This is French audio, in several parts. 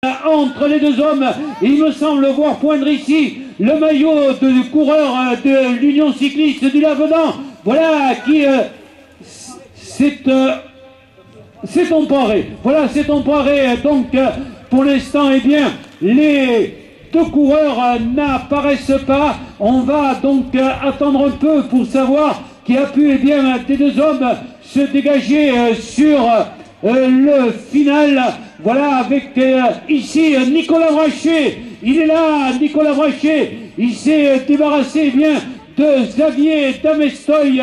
Entre les deux hommes, il me semble voir poindre ici le maillot de coureur de l'Union cycliste du Lavedan. Voilà qui s'est emparé. Voilà, s'est emparé. Donc, pour l'instant, eh bien, les deux coureurs n'apparaissent pas. On va donc attendre un peu pour savoir qui a pu, eh bien, des deux hommes se dégager sur le final. Voilà, avec ici Nicolas Brachet. Il est là, Nicolas Brachet. Il s'est débarrassé bien de Xavier Damestoy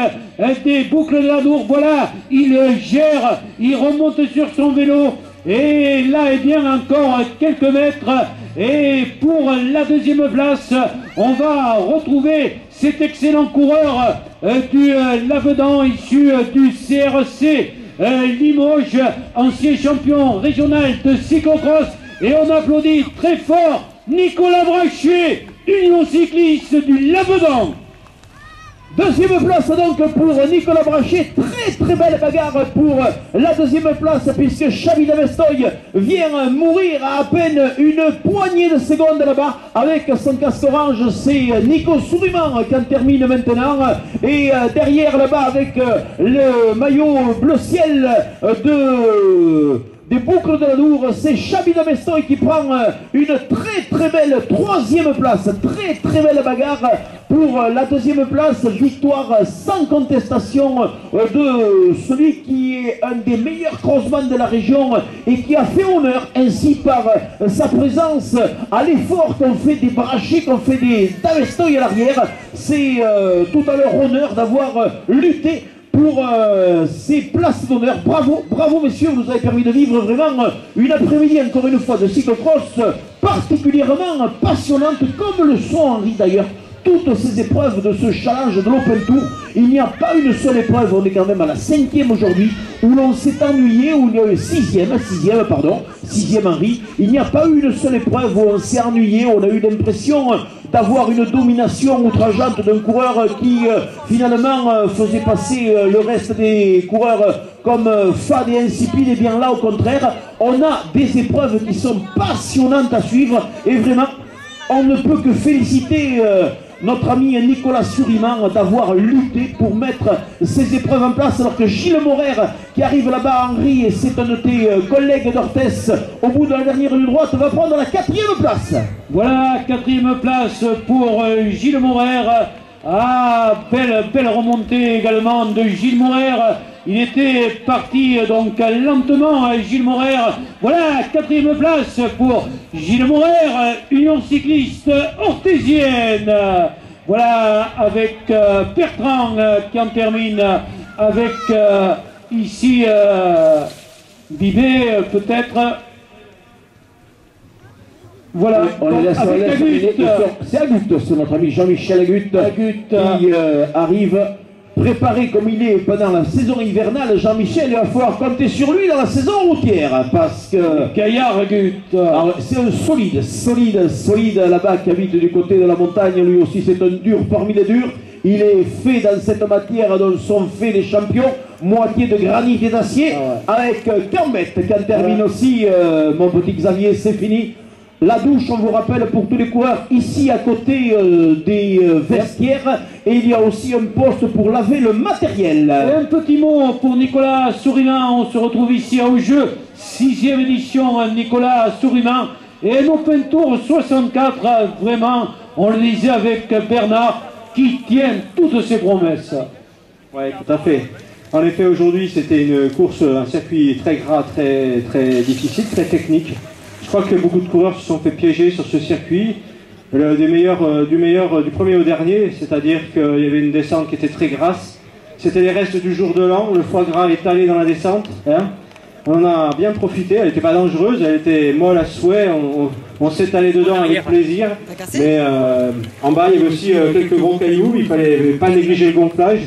des boucles de la Dour. Voilà, il gère, il remonte sur son vélo. Et là, eh bien, encore quelques mètres. Et pour la deuxième place, on va retrouver cet excellent coureur du Lavedan, issu du CRC Limoges, ancien champion régional de cyclocross. Et on applaudit très fort Nicolas Brachet, Union cycliste du Lavedan. Deuxième place donc pour Nicolas Brachet, très belle bagarre pour la deuxième place puisque Xavier Damestoy vient mourir à peine une poignée de secondes là-bas avec son casque orange. C'est Nico Souriman qui en termine maintenant et derrière là-bas avec le maillot bleu ciel des boucles de la Dour, c'est Xavier Damestoy qui prend une très belle troisième place. Très belle bagarre pour la deuxième place. Victoire sans contestation de celui qui est un des meilleurs crossman de la région et qui a fait honneur ainsi par sa présence à l'effort qu'on fait des Brachet, qu'on fait des Damestoy à l'arrière. C'est tout à leur honneur d'avoir lutté pour ces places d'honneur. Bravo messieurs, vous nous avez permis de vivre vraiment une après-midi encore une fois de cyclocross particulièrement passionnante, comme le sont Henri d'ailleurs toutes ces épreuves de ce challenge de l'Open Tour. Il n'y a pas une seule épreuve, on est quand même à la 5e aujourd'hui, où l'on s'est ennuyé, où il y a eu 6e Henri. Il n'y a pas eu une seule épreuve où on s'est ennuyé, on a eu l'impression d'avoir une domination outrageante d'un coureur qui finalement faisait passer le reste des coureurs comme fades et insipides. Et bien là au contraire, on a des épreuves qui sont passionnantes à suivre et vraiment on ne peut que féliciter notre ami Nicolas Souriman d'avoir lutté pour mettre ces épreuves en place, alors que Gilles Morer qui arrive là-bas, Henri, et c'est un de tes collègues d'Orthès au bout de la dernière ligne droite, va prendre la 4e place. Voilà, 4e place pour Gilles Morer. Ah, belle remontée également de Gilles Morer. Il était parti donc lentement, Gilles Morer. Voilà, 4e place pour Gilles Morer, Union cycliste orthésienne. Voilà, avec Bertrand qui en termine avec ici Bibet peut-être. Voilà, on les laisse, c'est Agut, c'est notre ami Jean-Michel Agut qui arrive préparé comme il est pendant la saison hivernale. Jean-Michel, il va falloir compter sur lui dans la saison routière parce que Gaillard Agut, c'est un solide là-bas qui habite du côté de la montagne. Lui aussi c'est un dur parmi les durs. Il est fait dans cette matière dont sont faits les champions, moitié de granit et d'acier, avec Cambette qui en termine aussi. Mon petit Xavier, c'est fini. La douche, on vous rappelle, pour tous les coureurs, ici à côté des vestiaires. Et il y a aussi un poste pour laver le matériel. Et un petit mot pour Nicolas Souriman. On se retrouve ici à Haut-Jeu, 6e édition, Nicolas Souriman. Et un Open Tour 64, vraiment, on le disait avec Bernard, qui tient toutes ses promesses. Oui, tout à fait. En effet, aujourd'hui, c'était une course, un circuit très gras, très difficile, très technique. Je crois que beaucoup de coureurs se sont fait piéger sur ce circuit, du premier au dernier, c'est-à-dire qu'il y avait une descente qui était très grasse. C'était les restes du jour de l'an, le foie gras est allé dans la descente. Hein. On en a bien profité, elle n'était pas dangereuse, elle était molle à souhait, on s'est allé dedans avec plaisir. Mais en bas, il y avait aussi quelques gros cailloux, il ne fallait pas négliger le gonflage.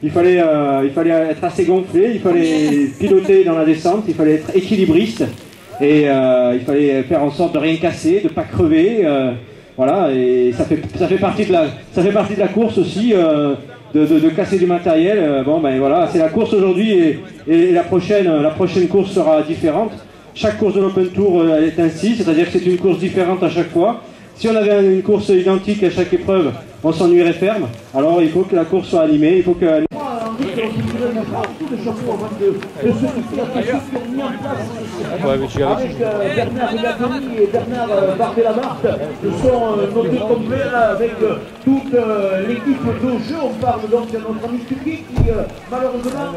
Il fallait être assez gonflé, il fallait piloter dans la descente, il fallait être équilibriste. Et il fallait faire en sorte de rien casser, de ne pas crever, voilà, et ça fait partie de la course aussi, de casser du matériel. Bon ben voilà, c'est la course aujourd'hui et la prochaine course sera différente. Chaque course de l'Open Tour elle est ainsi, c'est-à-dire que c'est une course différente à chaque fois. Si on avait une course identique à chaque épreuve, on s'ennuierait ferme. Alors il faut que la course soit animée, il faut que... Avec Bernard Rigatoni et Bernard Barbet-Lamarque, ce sont nos deux compères avec toute l'équipe de jeu. On parle donc de notre ami Tuki qui malheureusement